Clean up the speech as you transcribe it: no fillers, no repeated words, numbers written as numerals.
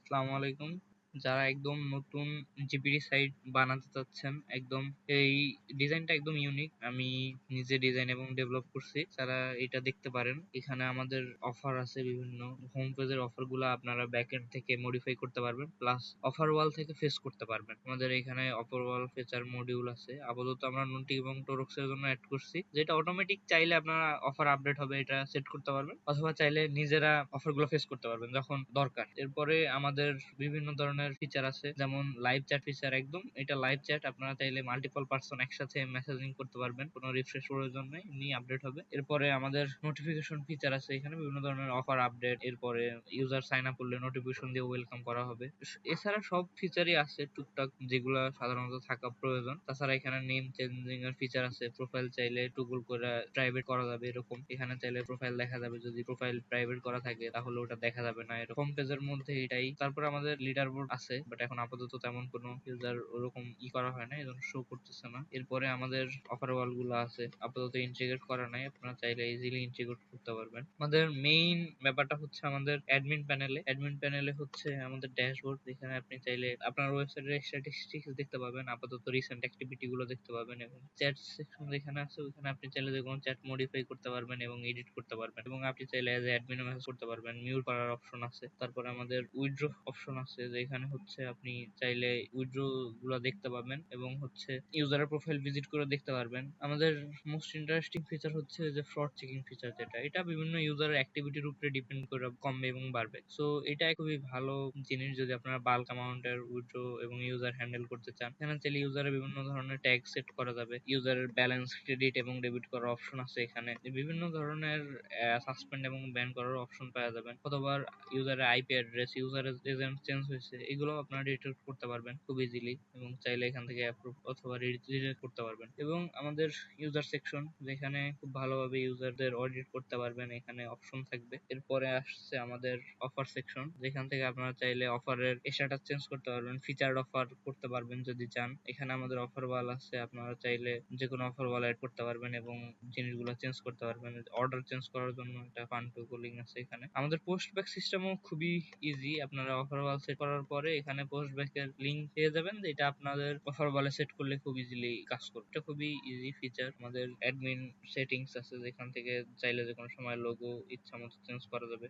আসসালামু আলাইকুম। যারা একদম নতুন জিপিটি সাইট বানাতে চাচ্ছেন, একদম এই ডিজাইনটা একদম ইউনিক। আমি নিজে ডিজাইন এবং ডেভেলপ করছি, তারা এটা দেখতে পারেন। এখানে আমাদের অফার আছে, বিভিন্ন হোম পেজের অফার গুলা আপনারা ব্যাকএন্ড থেকে মডিফাই করতে পারবেন, প্লাস অফার ওয়াল থেকে ফেস করতে পারবেন। আমাদের এখানে অফার ওয়াল ফিচার মডিউল আছে, আপাতত আমরা নোটি এবং টোরক্স এর জন্য অ্যাড করছি, যেটা অটোমেটিক চাইলে আপনারা অফার আপডেট হবে এটা সেট করতে পারবেন, অথবা চাইলে নিজেরা অফার গুলো ফেস করতে পারবেন যখন দরকার। এরপরে আমাদের বিভিন্ন ধরনের ফিচার আছে, যেমন লাইভ চ্যাট ফিচার। একদম এটা লাইভ চ্যাট, আপনারা চাইলে মাল্টিপল পারসন একসাথে মেসেজিং করতে পারবেন, কোনো রিফ্রেশ প্রয়োজন নেই, এমনি আপডেট হবে। এরপরে আমাদের নোটিফিকেশন ফিচার আছে, এখানে বিভিন্ন ধরনের অফার আপডেট, এরপরে ইউজার সাইন আপ করলে নোটিফিকেশন দিয়ে ওয়েলকাম করা হবে। এছাড়া সব ফিচারই আছে টুকটাক, যেগুলো সাধারণত থাকা প্রয়োজন। তাছাড়া এখানে নেম চেঞ্জিং এর ফিচার আছে, প্রোফাইল চাইলে টুগল করে প্রাইভেট করা যাবে এরকম। এখানে চাইলে প্রোফাইল দেখা যাবে, যদি প্রোফাইল প্রাইভেট করা থাকে তাহলে ওটা দেখা যাবে না, এরকম পেজের মধ্যে এটাই। তারপর আমাদের লিডার বোর্ড আছে, বাট এখন আপাতত তেমন কোনো ইউজার ওরকম করা হয় না, এজন্য শো করতেছে না। এরপরে আমাদের অফার ওয়াল গুলো আছে, আপাতত ইন্টিগ্রেট করা নাই, আপনারা চাইলে ইজিলি ইন্টিগ্রেট করতে পারবেন। আমাদের মেইন ব্যাপারটা হচ্ছে আমাদের অ্যাডমিন প্যানেলে হচ্ছে আমাদের ড্যাশবোর্ড, যেখানে আপনি চাইলে আপনার ওয়েবসাইটের স্ট্যাটিস্টিক্স দেখতে পাবেন, আপাতত রিসেন্ট অ্যাক্টিভিটি গুলো দেখতে পাবেন, এবং চ্যাট সেকশন যেখানে আছে ওখানে আপনি চাইলে যে কোনো চ্যাট মডিফাই করতে পারবেন এবং এডিট করতে পারবেন, এবং আপনি চাইলে এজ অ্যাডমিন মেসেজ করতে পারবেন। মিউট করার অপশন আছে। তারপরে আমাদের উইথড্র অপশন আছে, যেখানে হচ্ছে আপনি চাইলে উইথড্র গুলো দেখতে পাবেন এবং হচ্ছে ইউজারের প্রোফাইল ভিজিট করে দেখতে পারবেন। আমাদের মোস্ট ইন্টারেস্টিং ফিচার হচ্ছে যে ফ্রড চেকিং ফিচার, যেটা এটা বিভিন্ন ইউজারের অ্যাক্টিভিটির উপরে ডিপেন্ড করে কমবে এবং বাড়বে। সো এটা খুবই ভালো জিনিস যদি আপনারা বাল্ক অ্যামাউন্টের উইথড্র এবং ইউজার হ্যান্ডেল করতে চান। এখানে চাইলে ইউজারের বিভিন্ন ধরনের ট্যাগ সেট করা যাবে, ইউজারের ব্যালেন্স ক্রেডিট এবং ডেবিট করার অপশন আছে, এখানে বিভিন্ন ধরনের সাসপেন্ড এবং ব্যান করার অপশন পাওয়া যাবেন, অথবা ইউজারের আইপি অ্যাড্রেস, ইউজারের এজেন্ট চেঞ্জ হয়েছে, এগুলো আপনারা ডিটেক্ট করতে পারবেন খুব ইজিলি, এবং চাইলে এখান থেকে অ্যাপ্রুভ অথবা রিজেক্ট করতে পারবেন। এবং আমাদের ইউজার সেকশন, যেখানে খুব ভালোভাবে ইউজারদের অডিট করতে পারবেন, এখানে অপশন থাকবে। এরপরে আসছে আমাদের অফার সেকশন, যেখান থেকে আপনারা চাইলে অফারের স্ট্যাটাস চেঞ্জ করতে পারবেন, ফিচার্ড অফার করতে পারবেন যদি চান। এখানে আমাদের অফার ওয়াল আছে, আপনারা চাইলে যে কোনো অফার ওয়াল অ্যাড করতে পারবেন এবং জিনিসগুলো চেঞ্জ করতে পারবেন। অর্ডার চেঞ্জ করার জন্য একটা ফান টু কলিং আছে এখানে। আমাদের পোস্ট ব্যাক সিস্টেমও খুবই ইজি, আপনারা অফার ওয়াল সেট করার পরে এখানে পোস্ট ব্যাকের লিঙ্ক পেয়ে যাবেন, যেটা আপনাদের অফার ওয়ালে সেট করলে খুব ইজিলি কাজ করবে। এটা খুবই ইজি ফিচার। আমাদের অ্যাডমিন সেটিংস আছে, যেখান থেকে চাইলে যে কোনো সময় লোগো ইচ্ছা মতো চেঞ্জ করা যাবে।